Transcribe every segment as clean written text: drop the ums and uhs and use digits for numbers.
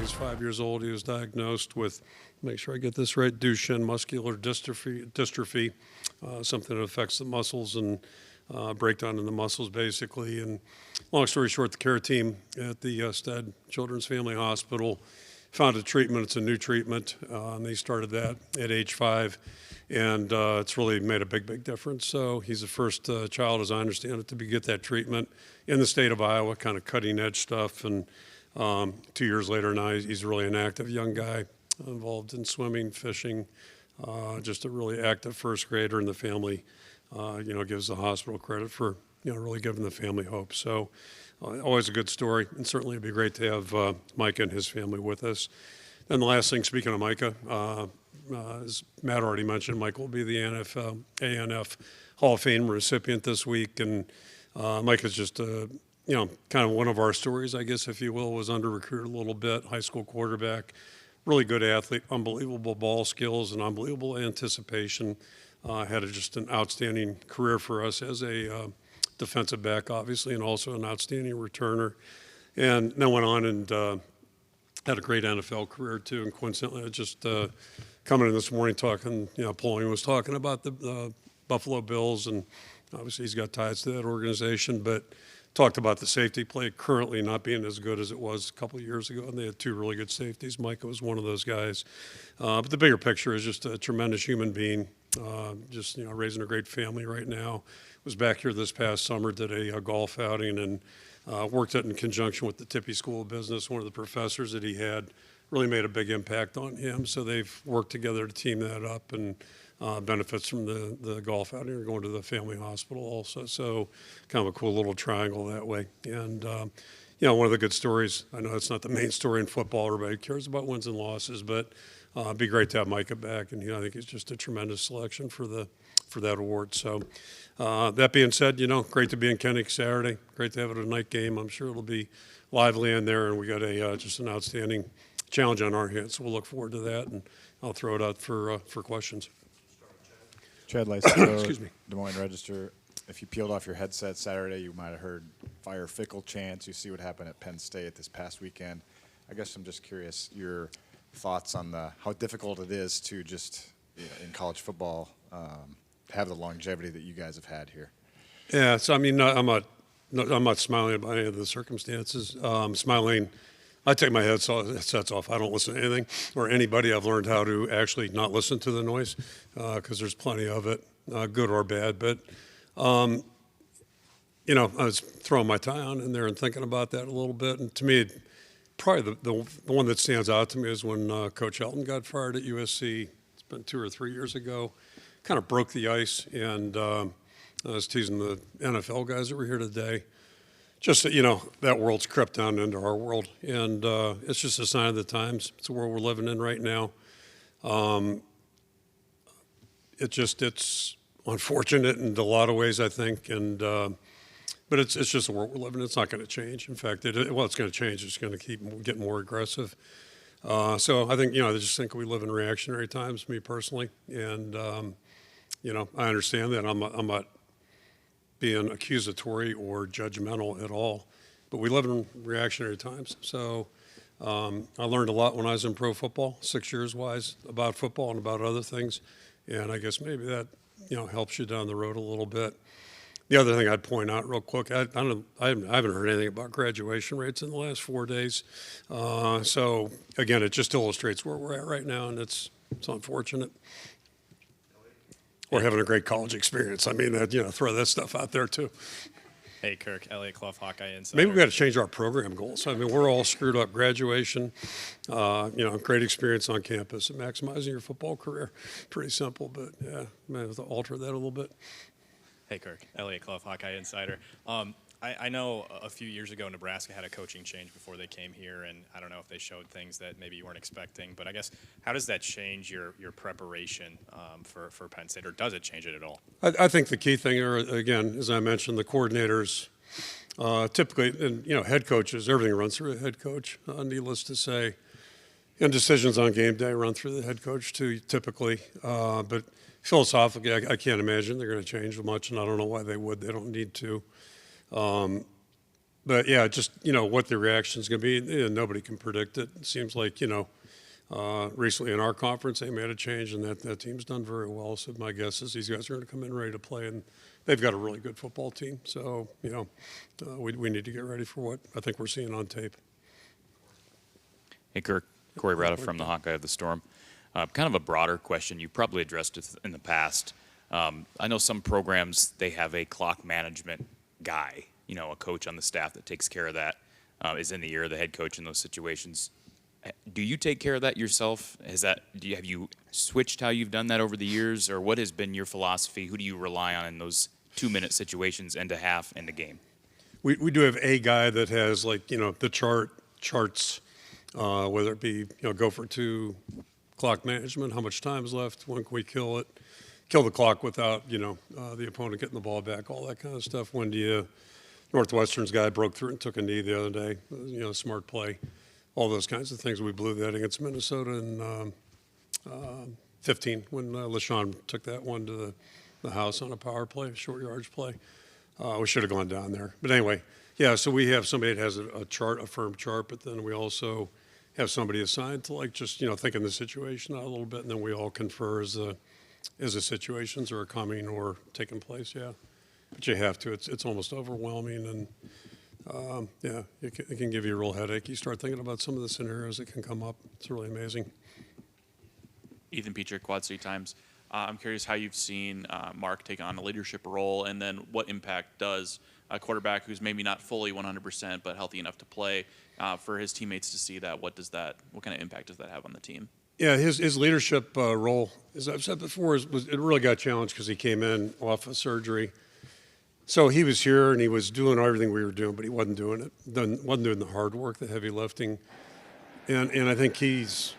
was 5 years old, he was diagnosed with, make sure I get this right, Duchenne muscular dystrophy, something that affects the muscles and breakdown in the muscles, basically. And long story short, the care team at the Stead Children's Family Hospital found a treatment. It's a new treatment, and they started that at age 5, and it's really made a big difference. So he's the first child, as I understand it, to get that treatment in the state of Iowa, kind of cutting-edge stuff. And 2 years later now, he's really an active young guy, involved in swimming, fishing, just a really active first grader in the family. Gives the hospital credit for, really giving the family hope. So always a good story, and certainly it'd be great to have Micah and his family with us. And the last thing, speaking of Micah, as Matt already mentioned, Micah will be the ANF Hall of Fame recipient this week, and Micah's just kind of one of our stories, I guess, if you will. Was under-recruited a little bit, high school quarterback, really good athlete, unbelievable ball skills and unbelievable anticipation. Had just an outstanding career for us as a defensive back, obviously, and also an outstanding returner. And then went on and had a great NFL career, too. And coincidentally, I just coming in this morning talking, Pauline was talking about the Buffalo Bills, and obviously he's got ties to that organization, but talked about the safety play currently not being as good as it was a couple of years ago, and they had 2 really good safeties. Micah was one of those guys. But the bigger picture is just a tremendous human being, raising a great family right now. Was back here this past summer, did a golf outing, and worked it in conjunction with the Tippy School of Business. One of the professors that he had really made a big impact on him, so they've worked together to team that up, and benefits from the golf outing are going to the family hospital also. So kind of a cool little triangle that way. And, one of the good stories, I know it's not the main story in football, everybody cares about wins and losses, but it'd be great to have Micah back, and I think he's just a tremendous selection for that award. So that being said, great to be in Kenneck Saturday. Great to have it a night game. I'm sure it'll be lively in there, and we got just an outstanding challenge on our hands. So we'll look forward to that, and I'll throw it out for questions. Chad Lysander, Excuse me. Des Moines Register. If you peeled off your headset Saturday, you might have heard fire Fickle chants. You see what happened at Penn State this past weekend. I guess I'm just curious your thoughts on how difficult it is to just in college football have the longevity that you guys have had here. Yeah, so I'm not smiling about any of the circumstances. Smiling. I take my headsets off. I don't listen to anything or anybody. I've learned how to actually not listen to the noise because there's plenty of it, good or bad. But, I was throwing my tie on in there and thinking about that a little bit. And to me, probably the one that stands out to me is when Coach Helton got fired at USC. It's been 2 or 3 years ago. Kind of broke the ice. And I was teasing the NFL guys that were here today. Just that world's crept down into our world, and it's just a sign of the times. It's the world we're living in right now. It's unfortunate in a lot of ways, I think, and but it's just the world we're living in. It's not going to change. In fact, it's going to change. It's going to keep getting more aggressive. So I think I just think we live in reactionary times. Me personally, and I understand that. I'm not being accusatory or judgmental at all, but we live in reactionary times. So I learned a lot when I was in pro football, 6 years wise, about football and about other things, and I guess maybe that helps you down the road a little bit. The other thing I'd point out real quick, I haven't heard anything about graduation rates in the last 4 days. So again, it just illustrates where we're at right now, and it's unfortunate. Or having a great college experience. I mean, throw that stuff out there too. Hey, Kirk, Elliott Clough, Hawkeye Insider. Maybe we got to change our program goals. I mean, we're all screwed up. Graduation, great experience on campus, and maximizing your football career. Pretty simple, but yeah, man, have to alter that a little bit. Hey, Kirk, Elliott Clough, Hawkeye Insider. I know a few years ago Nebraska had a coaching change before they came here, and I don't know if they showed things that maybe you weren't expecting, but I guess how does that change your preparation for Penn State, or does it change it at all? I think the key thing are, again, as I mentioned, the coordinators, typically, and head coaches, everything runs through a head coach, needless to say, and decisions on game day run through the head coach too, typically, but philosophically, I can't imagine they're going to change much, and I don't know why they would. They don't need to. But yeah, just, what the reaction is going to be, nobody can predict it. It seems like, recently in our conference, they made a change, and that team's done very well. So my guess is these guys are going to come in ready to play, and they've got a really good football team. So, we need to get ready for what I think we're seeing on tape. Hey, Kirk. Corey Rada from the Hawkeye of the Storm. Kind of a broader question. You've probably addressed it in the past. I know some programs, they have a clock management guy, a coach on the staff that takes care of that, is in the ear of the head coach in those situations. Do you take care of that yourself? Have you switched how you've done that over the years, or what has been your philosophy? Who do you rely on in those 2-minute situations, end of half, end of game? We do have a guy that has, the charts, whether it be, go for 2, clock management, how much time is left, when can we kill the clock without, the opponent getting the ball back, all that kind of stuff. When do you, Northwestern's guy broke through and took a knee the other day, smart play, all those kinds of things. We blew that against Minnesota in 15 when LaShawn took that one to the house on a power play, a short yards play. We should have gone down there. But anyway, yeah, so we have somebody that has a chart, a firm chart, but then we also have somebody assigned to just, thinking the situation out a little bit, and then we all confer as the situations are coming or taking place, yeah. But you have to. It's almost overwhelming, and, yeah, it can give you a real headache. You start thinking about some of the scenarios that can come up. It's really amazing. Ethan Petrick, Quad City Times. I'm curious how you've seen Mark take on a leadership role, and then what impact does a quarterback who's maybe not fully 100% but healthy enough to play for his teammates to see that? What kind of impact does that have on the team? Yeah, his leadership role, as I've said before, it really got challenged because he came in off of surgery. So he was here and he was doing everything we were doing, but he wasn't doing it. Wasn't doing the hard work, the heavy lifting. And I think he's,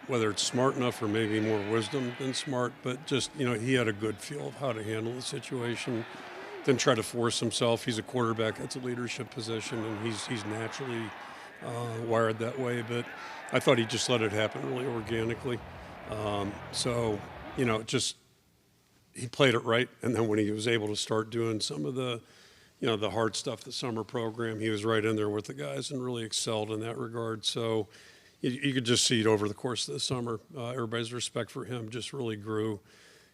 whether it's smart enough or maybe more wisdom than smart, but just, he had a good feel of how to handle the situation. Didn't try to force himself. He's a quarterback. That's a leadership position, and he's naturally wired that way. But I thought he just let it happen really organically. So, just he played it right. And then when he was able to start doing some of the, the hard stuff, the summer program, he was right in there with the guys and really excelled in that regard. So you could just see it over the course of the summer. Everybody's respect for him just really grew.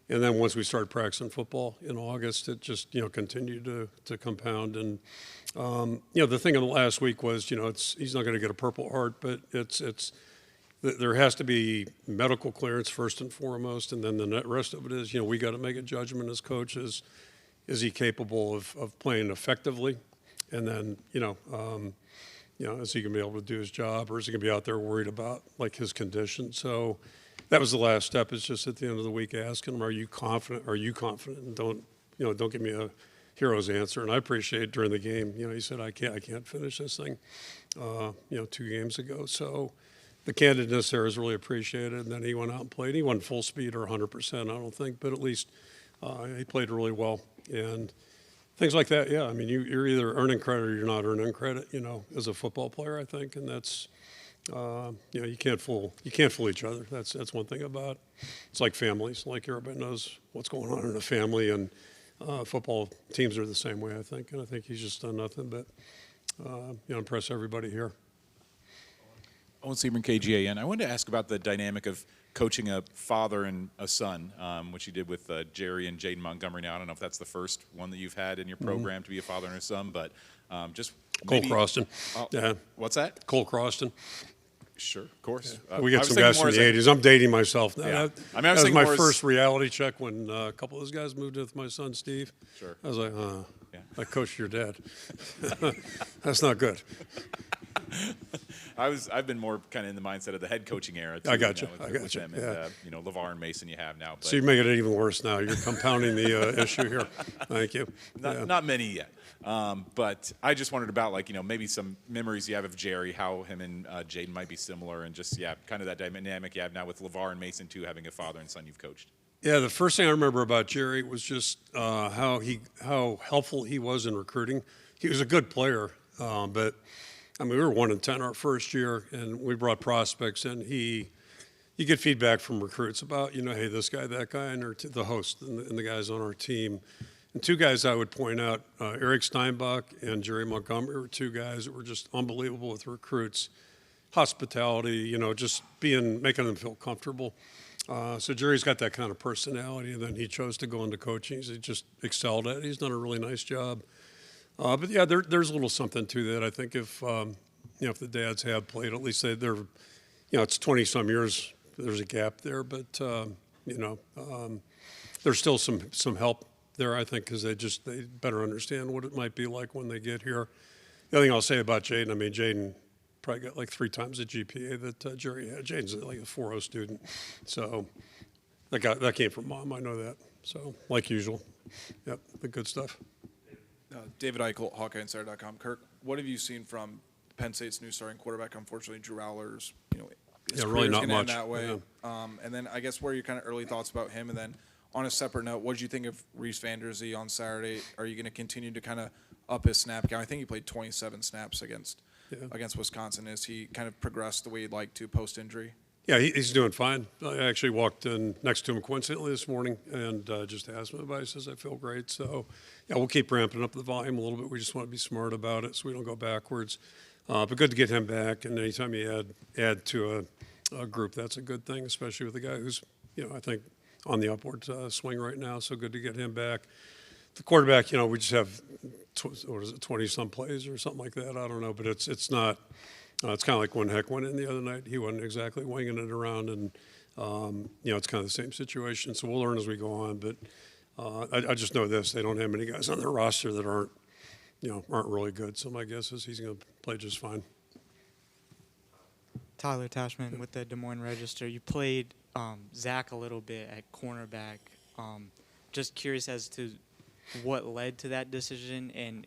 And then once we started practicing football in August, it just, continued to compound. And, the thing in the last week was, he's not going to get a Purple Heart, but there has to be medical clearance first and foremost. And then the rest of it is, we got to make a judgment as coaches. Is he capable of playing effectively? And then, is he going to be able to do his job, or is he going to be out there worried about his condition? So that was the last step, is just at the end of the week asking him, are you confident? Are you confident? And don't give me a hero's answer. And I appreciate during the game, he said, I can't finish this thing, 2 games ago. So the candidness there is really appreciated. And then he went out and played. He wasn't full speed or 100%, I don't think, but at least he played really well. And things like that, yeah. I mean, you're either earning credit or you're not earning credit, as a football player, I think. And that's, you can't fool each other. That's one thing about it. It's like families. Like everybody knows what's going on in a family, and football teams are the same way, I think. And I think he's just done nothing but impress everybody here. Owen Seaman, KGAN. I wanted to ask about the dynamic of coaching a father and a son, which you did with Jerry and Jaden Montgomery. Now, I don't know if that's the first one that you've had in your program to be a father and a son, but just Cole Croston. Yeah. What's that? Cole Croston. Sure, of course. We get some guys from the 80s. I'm dating myself now. Yeah. That was my first reality check when a couple of those guys moved in with my son, Steve. Sure. I was like, I coached your dad. That's not good. I've been more kind of in the mindset of the head coaching era. Too, I got you. With them and LeVar and Mason you have now. But so you're making it even worse now. You're compounding the issue here. Thank you. Not many yet. But I just wondered about maybe some memories you have of Jerry, how him and Jaden might be similar, and just kind of that dynamic you have now with LeVar and Mason too, having a father and son you've coached. Yeah, the first thing I remember about Jerry was just how helpful he was in recruiting. He was a good player, but I mean, we were 1-10 our first year, and we brought prospects in. You get feedback from recruits about, hey, this guy, that guy, and the host and the guys on our team. And two guys I would point out, Eric Steinbach and Jerry Montgomery were two guys that were just unbelievable with recruits. Hospitality, you know, just making them feel comfortable. So Jerry's got that kind of personality, and then he chose to go into coaching. He just excelled at it. He's done a really nice job. But yeah, there's a little something to that. I think if if the dads have played, at least they're, it's 20-some years. There's a gap there, but there's still some help there, I think, because they better understand what it might be like when they get here. The other thing I'll say about Jaden, I mean, Jaden probably got like 3 times the GPA that Jerry had. Jaden's like a 4.0 student, so that came from Mom. I know that. So like usual, yep, the good stuff. David Eichel, HawkeyeInsider.com. Kirk, what have you seen from Penn State's new starting quarterback? Unfortunately, Drew Allers, his really career's not gonna end much. that way. Yeah. And then I guess what are your kind of early thoughts about him? And then on a separate note, what did you think of Reese Vanderzee on Saturday? Are you going to continue to kind of up his snap count? I think he played 27 snaps against Wisconsin. Has he kind of progressed the way you'd like to post-injury? Yeah, he's doing fine. I actually walked in next to him coincidentally this morning and just asked him about it. He says, I feel great. So, yeah, we'll keep ramping up the volume a little bit. We just want to be smart about it so we don't go backwards. But good to get him back. And anytime you add to a group, that's a good thing, especially with a guy who's, I think on the upward swing right now. So good to get him back. The quarterback, we just have, 20-some plays or something like that. I don't know. But it's not. It's kind of like when Heck went in the other night. He wasn't exactly winging it around, and it's kind of the same situation. So we'll learn as we go on. But I just know this: they don't have many guys on their roster that aren't really good. So my guess is he's going to play just fine. Tyler Tashman with the Des Moines Register. You played Zach a little bit at cornerback. Just curious as to what led to that decision, and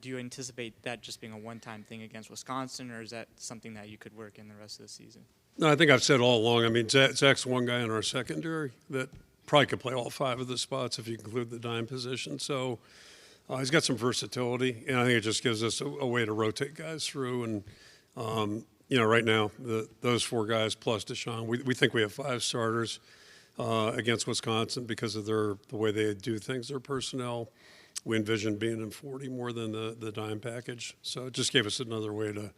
do you anticipate that just being a one-time thing against Wisconsin, or is that something that you could work in the rest of the season? No, I think I've said all along. I mean, Zach's one guy in our secondary that probably could play all 5 of the spots if you include the dime position. So he's got some versatility, and I think it just gives us a way to rotate guys through. And right now those 4 guys plus Deshaun, we think we have 5 starters against Wisconsin because of the way they do things, their personnel. We envision being in 40 more than the dime package. So it just gave us another way to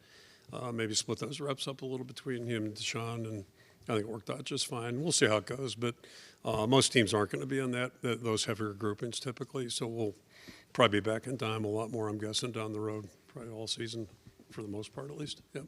maybe split those reps up a little between him and Deshaun, and I think it worked out just fine. We'll see how it goes, but most teams aren't going to be on those heavier groupings typically, so we'll probably be back in dime a lot more, I'm guessing, down the road, probably all season for the most part at least. Yep.